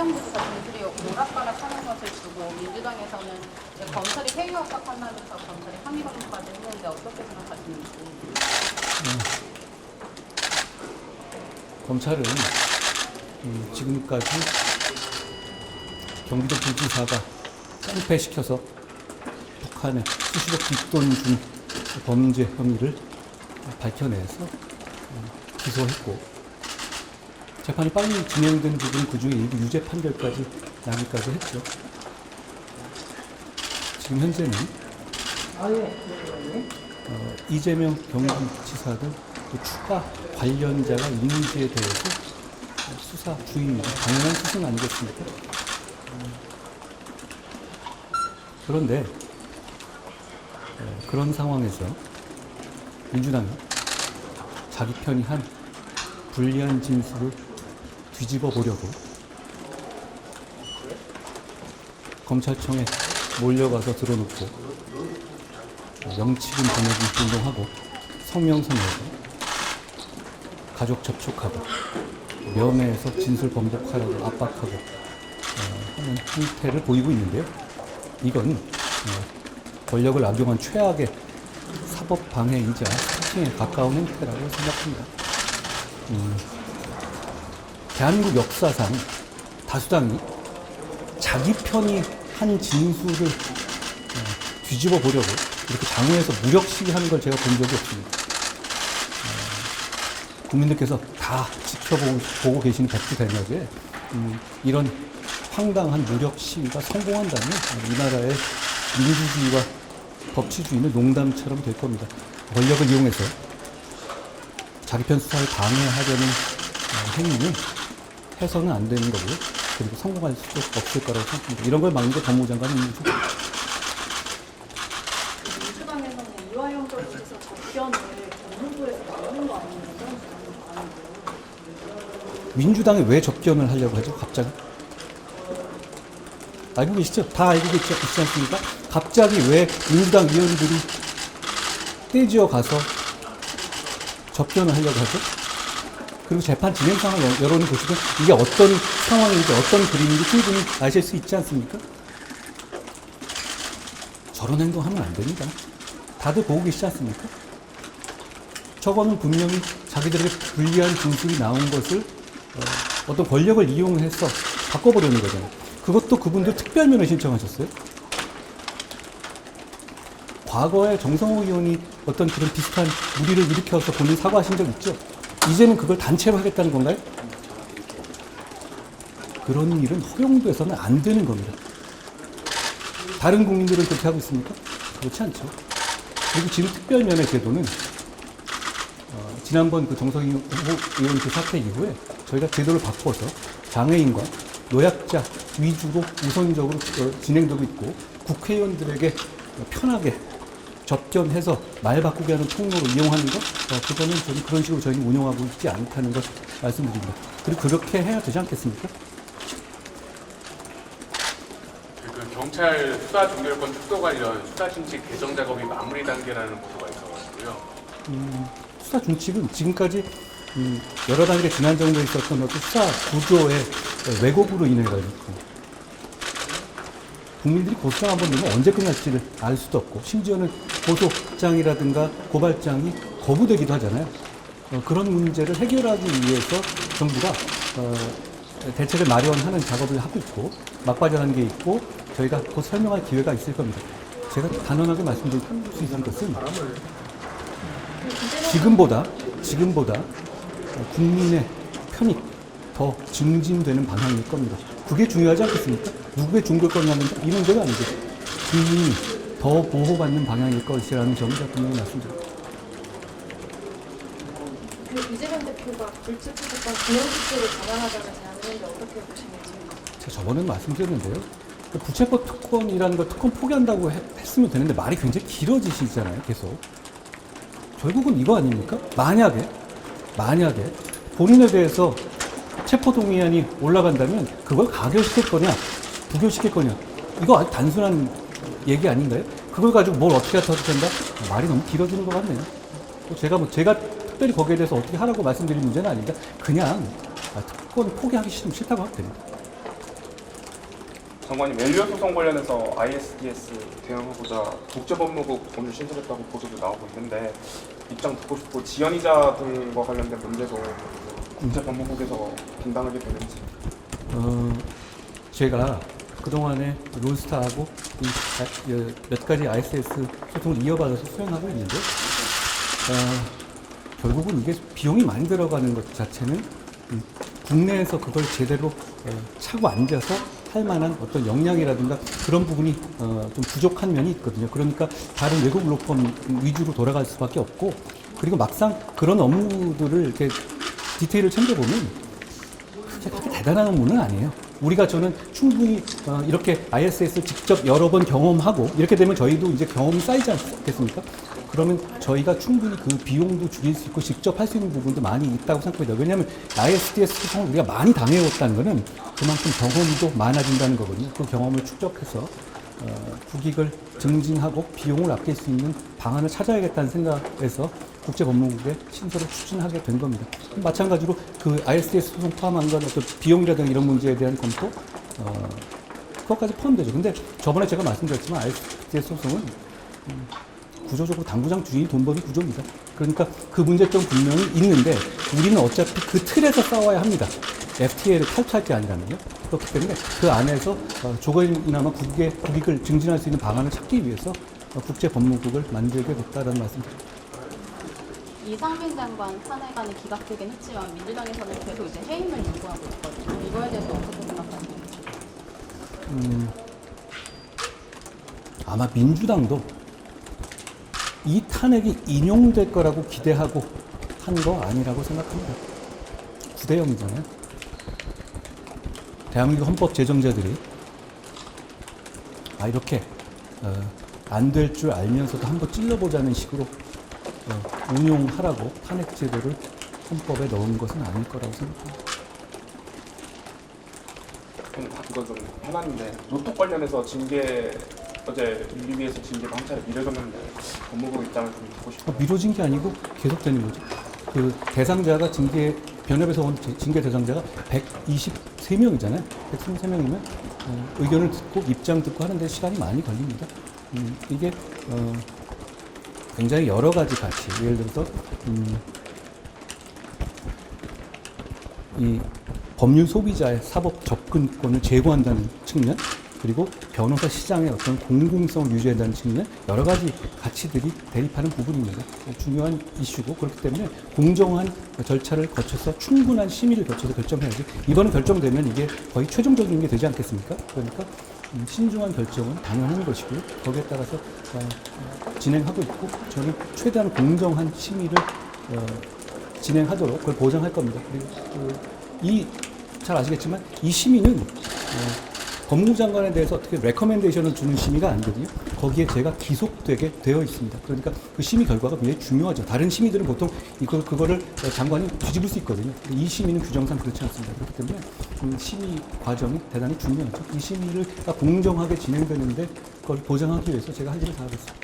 사연부터 진술이 오락가락 하는 것을 두고 민주당에서는 이제 검찰이 회유압박 한다면서 검찰이 항의 검사까지 했는데 어떻게 생각하시는지. 검찰은 지금까지 경기도 부지사가 깡패시켜서 북한에 수십억 뒷돈 준 범죄 혐의를 밝혀내서 기소했고, 재판이 빨리 진행된 부분 그중에 일부 유죄 판결까지 나기까지 했죠. 지금 현재는 이재명 경기지사도 그 추가 관련자가 있는지에 대해서 수사 중입니다. 당연한 수순 아니겠습니까? 그런데 그런 상황에서 민주당이 자기 편이 한 불리한 진술을 뒤집어 보려고 검찰청에 몰려가서 들어놓고 명치금 보내기 운동하고 성명서내서 가족 접촉하고 면회에서 진술 번복하라고 압박하고 하는 행태를 보이고 있는데요. 이건 권력을 악용한 최악의 사법 방해이자 스토킹에 가까운 행태라고 생각합니다. 대한민국 역사상 다수당이 자기 편이 한 진술을 뒤집어 보려고 이렇게 장외에서 무력 시위하는 걸 제가 본 적이 없습니다. 국민들께서 다 지켜보고 계시는 백두대낮에 이런 황당한 무력 시위가 성공한다면 이 나라의 민주주의와 법치주의는 농담처럼 될 겁니다. 권력을 이용해서 자기 편 수사를 방해하려는 행위는 해서는 안 되는 거고요. 그리고 성공할 수 없을 거라고 생각합니다. 이런 걸 막는 게 법무부 장관이 있는 거죠. 민주당에서는 이화영 쪽에서 접견을 법무부에서 막는 거 아니에요? 민주당이 왜 접견을 하려고 하죠? 갑자기? 알고 계시죠? 다 알고 있지 않습니까? 갑자기 왜 민주당 의원들이 떼지어 가서 접견을 하려고 하죠? 그리고 재판 진행 상황 여론을 보시면 이게 어떤 상황인지 어떤 그림인지 충분히 아실 수 있지 않습니까? 저런 행동하면 안 됩니다. 다들 보고 계시지 않습니까? 저거는 분명히 자기들에게 불리한 진술이 나온 것을 어떤 권력을 이용해서 바꿔보려는 거잖아요. 그것도 그분들 특별면허 신청하셨어요. 과거에 정성호 의원이 어떤 그런 비슷한 무리를 일으켜서 본인 사과하신 적 있죠? 이제는 그걸 단체로 하겠다는 건가요? 그런 일은 허용돼서는 안 되는 겁니다. 다른 국민들은 그렇게 하고 있습니까? 그렇지 않죠. 그리고 지금 특별면허 제도는 지난번 그 정성호 의원 그 사태 이후에 저희가 제도를 바꿔서 장애인과 노약자 위주로 우선적으로 진행되고 있고, 국회의원들에게 편하게 접견해서 말 바꾸게 하는 통로로 이용하는 것, 그거는 저는 그런 식으로 저희는 운영하고 있지 않다는 걸 말씀드립니다. 그리고 그렇게 해야 되지 않겠습니까? 그 경찰 수사 종결권 특도 관련 수사 준칙 개정 작업이 마무리 단계라는 보도가 있어가지고요. 수사 준칙은 지금까지 여러 단계 지난 정부에 있었던 어떤 수사 구조의 왜곡으로 인해가지고 국민들이 고소장 한번 내면 언제 끝날지를 알 수도 없고, 심지어는 고소장이라든가 고발장이 거부되기도 하잖아요. 그런 문제를 해결하기 위해서 정부가 대책을 마련하는 작업을 하고 있고, 막바지 단계에 있고, 저희가 곧 설명할 기회가 있을 겁니다. 제가 단언하게 말씀드릴 수 있는 것은 지금보다 국민의 편익 더 증진되는 방향일 겁니다. 그게 중요하지 않겠습니까? 누구의 종결권이냐는 이 문제가 아니죠. 국민이 더 보호받는 방향일 것이라는 점을 제가 분명히 말씀드립니다. 이재명 대표가 불체포특권 기념식들을 감안하자는 제안을 어떻게 보시는지. 제가 저번에 말씀드렸는데요. 불체포 특권이라는 걸 특권 포기한다고 했으면 되는데 말이 굉장히 길어지시잖아요. 계속. 결국은 이거 아닙니까? 만약에 본인에 대해서 체포동의안이 올라간다면 그걸 가결시킬 거냐, 부결시킬 거냐, 이거 아주 단순한 얘기 아닌가요? 그걸 가지고 뭘 어떻게 해도 된다? 말이 너무 길어지는 것 같네요. 제가 특별히 거기에 대해서 어떻게 하라고 말씀드릴 문제는 아닙니다. 그냥 특권 포기하기 싫다고 하면 됩니다. 장관님 엘리엇 소송 관련해서 ISDS 대응하고자 국제법무국 오늘 신설했다고 보도도 나오고 있는데 입장 듣고 싶고 지연이자 등과 관련된 문제도 국제법무국에서 분담하게 되는지. 제가 그동안에 롤스타하고 몇 가지 ISS 소통을 이어받아서 수행하고 있는데 결국은 이게 비용이 많이 들어가는 것 자체는 국내에서 그걸 제대로 차고 앉아서 할 만한 어떤 역량이라든가 그런 부분이 좀 부족한 면이 있거든요. 그러니까 다른 외국 로펌 위주로 돌아갈 수밖에 없고, 그리고 막상 그런 업무들을 이렇게 디테일을 챙겨보면 그렇게 대단한 업무는 아니에요. 우리가 저는 충분히 이렇게 ISS 직접 여러 번 경험하고 이렇게 되면 저희도 이제 경험이 쌓이지 않겠습니까? 그러면 저희가 충분히 그 비용도 줄일 수 있고 직접 할 수 있는 부분도 많이 있다고 생각합니다. 왜냐하면 ISDS 소통을 우리가 많이 당해왔다는 것은 그만큼 경험도 많아진다는 거거든요. 그 경험을 축적해서 국익을 증진하고 비용을 아낄 수 있는 방안을 찾아야겠다는 생각에서 국제법무국의 신설을 추진하게 된 겁니다. 마찬가지로 그 ISDS 소송 포함한 건 어떤 비용이라든가 이런 문제에 대한 검토, 그것까지 포함되죠. 근데 저번에 제가 말씀드렸지만 ISDS 소송은 구조적으로 당구장 주인이 돈 버는 구조입니다. 그러니까 그 문제점 분명히 있는데 우리는 어차피 그 틀에서 싸워야 합니다. FTA를 탈퇴할 게 아니라면요. 그렇기 때문에 그 안에서 조금이나마 국익을 증진할 수 있는 방안을 찾기 위해서 국제법무국을 만들게 됐다는 말씀드립니다. 이상민 장관 탄핵안이 기각되긴 했지만 민주당에서는 계속 이제 해임을 요구하고 있거든요. 이거에 대해서 어떻게 생각하세요? 아마 민주당도 이 탄핵이 인용될 거라고 기대하고 한 거 아니라고 생각합니다. 9대 0이잖아요. 대한민국 헌법 제정자들이 이렇게 안 될 줄 알면서도 한번 찔러보자는 식으로 운용하라고 탄핵 제도를 헌법에 넣은 것은 아닐 거라고 생각합니다. 이거 좀 해놨는데 노톡 관련해서 징계 어제 윤리위에서 징계가 한 차례 미뤄졌는데 법무부 입장을 좀 듣고 싶어요. 미뤄진 게 아니고 계속되는 거죠. 그 대상자가 변협에서 온 징계 대상자가 123명이잖아요. 123명이면 의견을 듣고 입장 듣고 하는데 시간이 많이 걸립니다. 이게 굉장히 여러 가지 가치, 예를 들어서 이 법률 소비자의 사법 접근권을 제고한다는 측면, 그리고 변호사 시장의 어떤 공공성을 유지한다는 측면, 여러 가지 가치들이 대립하는 부분입니다. 중요한 이슈고, 그렇기 때문에 공정한 절차를 거쳐서 충분한 심의를 거쳐서 결정해야지. 이번에 결정되면 이게 거의 최종적인 게 되지 않겠습니까? 그러니까 신중한 결정은 당연한 것이고요. 거기에 따라서 진행하고 있고, 저는 최대한 공정한 심의를 진행하도록 그걸 보장할 겁니다. 그리고 잘 아시겠지만 이 심의는 법무부 장관에 대해서 어떻게 레커멘데이션을 주는 심의가 아니거든요. 거기에 제가 기속되게 되어 있습니다. 그러니까 그 심의 결과가 굉장히 중요하죠. 다른 심의들은 보통 그거를 장관이 뒤집을 수 있거든요. 이 심의는 규정상 그렇지 않습니다. 그렇기 때문에 심의 과정이 대단히 중요하죠. 이 심의가 공정하게 진행되는데 그걸 보장하기 위해서 제가 할 일을 다 하겠습니다.